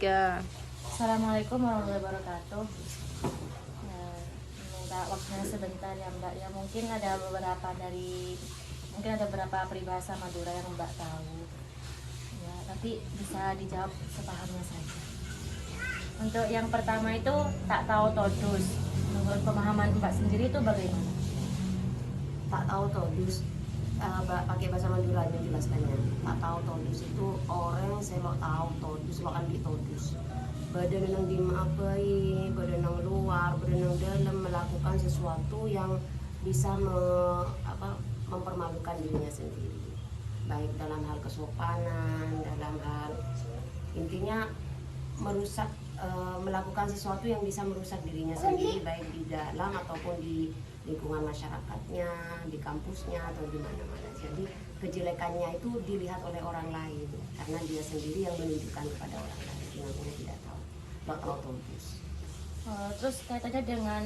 Ya, Assalamualaikum warahmatullahi wabarakatuh. Minta waktunya sebentar ya Mbak. Ya mungkin ada beberapa peribahasa Madura yang Mbak tahu. Ya, tapi bisa dijawab sepahamnya saja. Untuk yang pertama itu tak tahu todus. Menurut pemahaman Mbak sendiri itu bagaimana? Tak tahu todus, pakai bahasa Madura aja jelaskannya. Tak tahu todus itu orang selok tahu todus lo ambil todus badan yang dimapai, badan yang luar, badan yang dalam melakukan sesuatu yang bisa mempermalukan dirinya sendiri, baik dalam hal kesopanan, dalam hal intinya merusak, melakukan sesuatu yang bisa merusak dirinya sendiri, baik di dalam ataupun di lingkungan masyarakatnya, di kampusnya atau di mana-mana. Jadi kejelekannya itu dilihat oleh orang lain karena dia sendiri yang menunjukkan kepada orang lain dengan dia tidak tahu. Todus. Terus kaitannya dengan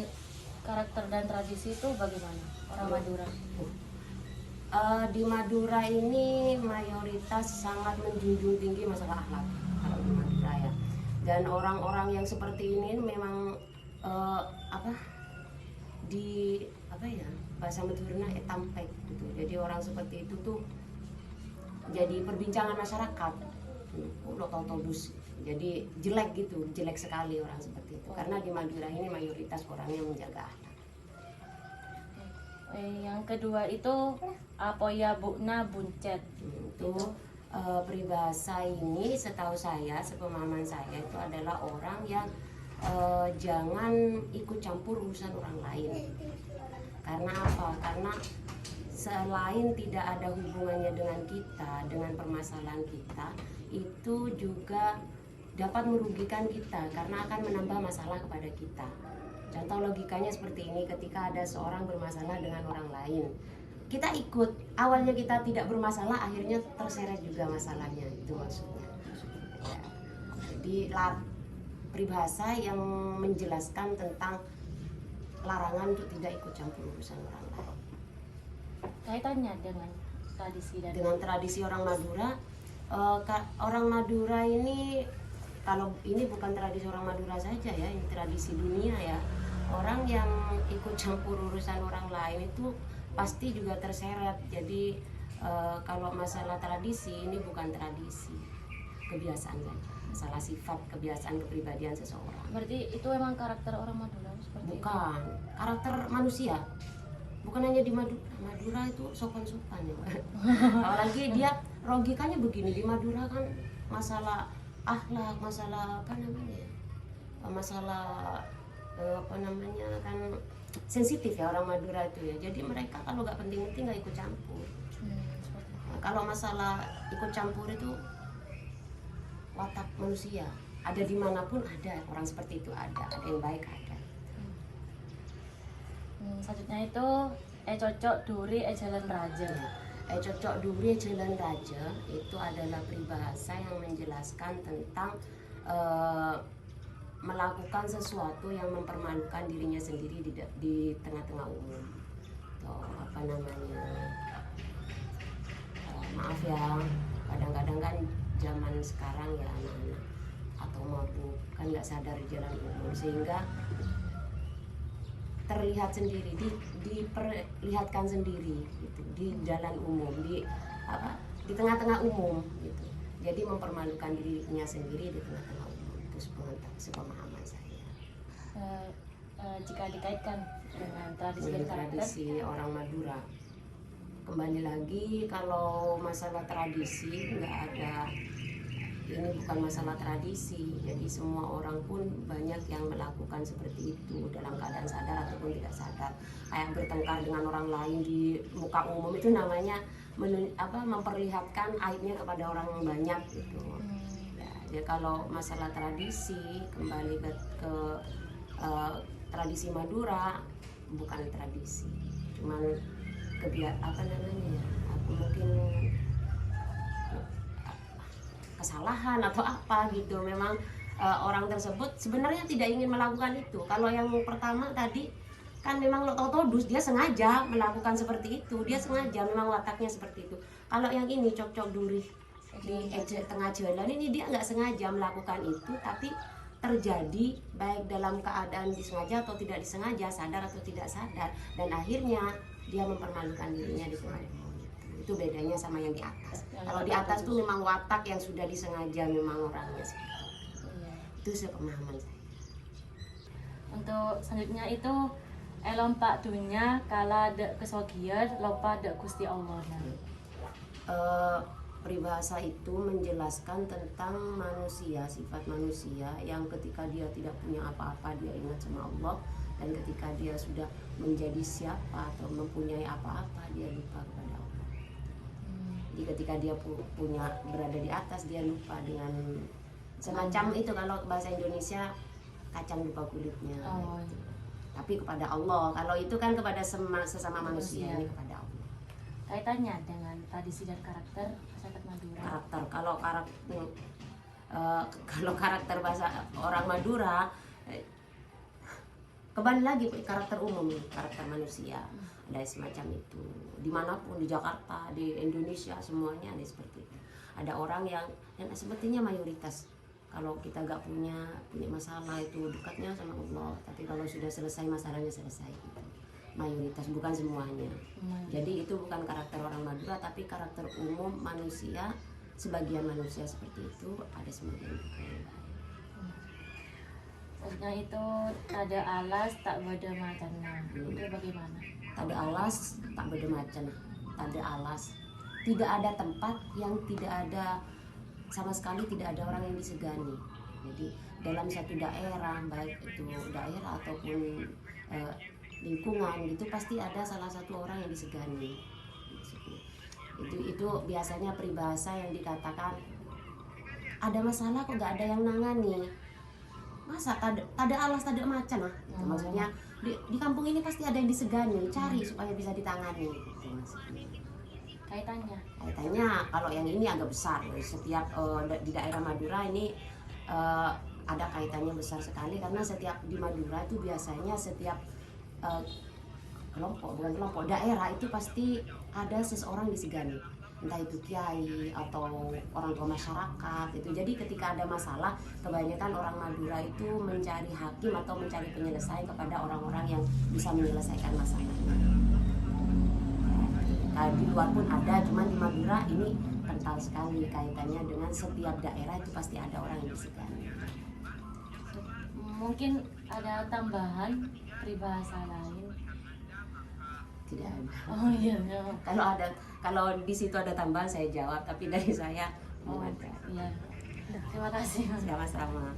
karakter dan tradisi itu bagaimana orang Madura? Di Madura ini mayoritas sangat menjunjung tinggi masalah akhlak kalau di Madura ya. Dan orang-orang yang seperti ini memang bahasa Maduranya etampek gitu. Jadi orang seperti itu tuh jadi perbincangan masyarakat. Lo tau todus. Jadi jelek gitu, jelek sekali orang seperti itu. Karena di Madura ini mayoritas orangnya menjaga akhlak. Yang kedua itu apoya bukna buncet. Itu peribahasa ini setahu saya, sepemahaman saya itu adalah orang yang jangan ikut campur urusan orang lain. Karena apa? Karena selain tidak ada hubungannya dengan kita, dengan permasalahan kita, itu juga dapat merugikan kita karena akan menambah masalah kepada kita. Contoh logikanya seperti ini, ketika ada seorang bermasalah dengan orang lain, kita ikut, awalnya kita tidak bermasalah, akhirnya terseret juga masalahnya, itu maksudnya ya. Jadi peribahasa yang menjelaskan tentang larangan untuk tidak ikut campur urusan orang lain. Kaitannya dengan tradisi dan Dengan tradisi orang Madura, orang Madura ini, kalau ini bukan tradisi orang Madura saja ya, ini tradisi dunia ya. Orang yang ikut campur urusan orang lain itu pasti juga terseret. Jadi kalau masalah tradisi ini bukan tradisi, kebiasaan saja, masalah sifat, kebiasaan, kepribadian seseorang. berarti itu emang karakter orang Madura seperti Bukan karakter manusia. Bukan hanya di Madura itu sopan-sopan ya. Apalagi dia logikanya begini, di Madura kan masalah akhlak, masalah kan sensitif ya orang Madura itu ya. Jadi mereka kalau nggak penting-penting nggak ikut campur. seperti itu. Nah, kalau masalah ikut campur itu watak manusia, ada dimanapun ada orang seperti itu, ada yang baik ada. Selanjutnya itu cocok duri jalan raja. Cocok duri jalan raja itu adalah peribahasa yang menjelaskan tentang melakukan sesuatu yang mempermalukan dirinya sendiri di tengah-tengah umum. Maaf ya, kadang-kadang kan zaman sekarang ya anak-anak atau mabuk kan nggak sadar di jalan umum, sehingga terlihat sendiri, diperlihatkan sendiri gitu, di jalan umum, di tengah-tengah umum gitu. Jadi mempermalukan dirinya sendiri di tengah-tengah umum, itu sepemahaman saya. Jika dikaitkan dengan tradisi dan karakter, Tradisi orang Madura, kembali lagi kalau masalah tradisi nggak ada, ini bukan masalah tradisi. Jadi semua orang pun banyak yang melakukan seperti itu dalam keadaan sadar ataupun tidak sadar. Kayak bertengkar dengan orang lain di muka umum itu namanya memperlihatkan aibnya kepada orang banyak gitu. Ya, jadi kalau masalah tradisi, kembali ke tradisi Madura, bukan tradisi, cuman mungkin kesalahan atau apa gitu. Memang orang tersebut sebenarnya tidak ingin melakukan itu. Kalau yang pertama tadi kan memang lo todus, dia sengaja melakukan seperti itu, dia sengaja, memang wataknya seperti itu. Kalau yang ini cocok duri di tengah jalan ini dia nggak sengaja melakukan itu, tapi terjadi baik dalam keadaan disengaja atau tidak disengaja, sadar atau tidak sadar, dan akhirnya dia mempermalukan dirinya di tengah umum. Itu bedanya sama yang di atas. Kalau di atas tuh memang watak yang sudah disengaja, memang orangnya seperti itu. Itu sepemahaman saya. Untuk selanjutnya itu lompat dunia kala dek kesogian lompat dek Gusti Allah. Peribahasa itu menjelaskan tentang manusia, sifat manusia yang ketika dia tidak punya apa-apa dia ingat sama Allah, dan ketika dia sudah menjadi siapa atau mempunyai apa-apa dia lupa kepada Allah. Jadi ketika dia punya berada di atas dia lupa dengan semacam itu, kalau bahasa Indonesia kacang lupa kulitnya. Oh, Gitu. Tapi kepada Allah, kalau itu kan kepada sesama manusia, ini kepada Allah. Kaitannya dengan tradisi dan karakter masyarakat Madura. Karakter, kalau karakter bahasa orang Madura, kembali lagi karakter umum, karakter manusia ada semacam itu. Dimanapun, di Jakarta, di Indonesia, semuanya ada seperti itu. Ada orang yang, dan sepertinya mayoritas, kalau kita nggak punya masalah itu dekatnya sama Allah, tapi kalau sudah selesai masalahnya selesai gitu. Mayoritas, bukan semuanya. Jadi itu bukan karakter orang Madura, tapi karakter umum manusia. Sebagian manusia seperti itu, ada sebagian juga yang lain. Maksudnya itu ada alas tak beda macamnya. Itu bagaimana? Ada alas tak beda macam, ada alas. Tidak ada tempat yang tidak ada, sama sekali tidak ada orang yang disegani. Jadi dalam satu daerah, baik itu daerah ataupun lingkungan gitu, pasti ada salah satu orang yang disegani. Itu biasanya peribahasa yang dikatakan ada masalah kok nggak ada yang nangani, masa ada alas ada macan lah gitu. Maksudnya di kampung ini pasti ada yang disegani, cari supaya bisa ditangani gitu maksudnya. Kaitannya Kalau yang ini agak besar, setiap di daerah Madura ini ada kaitannya besar sekali, karena setiap di Madura itu biasanya setiap kelompok daerah itu pasti ada seseorang disegani, entah itu kiai atau orang tua masyarakat itu. Jadi ketika ada masalah, kebanyakan orang Madura itu mencari hakim atau mencari penyelesaian kepada orang-orang yang bisa menyelesaikan masalahnya. Nah, di luar pun ada, cuman di Madura ini kental sekali kaitannya dengan setiap daerah itu pasti ada orang yang disegani. mungkin ada tambahan peribahasa lain. Tidak ada. Oh iya. Kalau di situ ada tambahan saya jawab, tapi dari saya belum ada. Iya. Terima kasih. Sama-sama.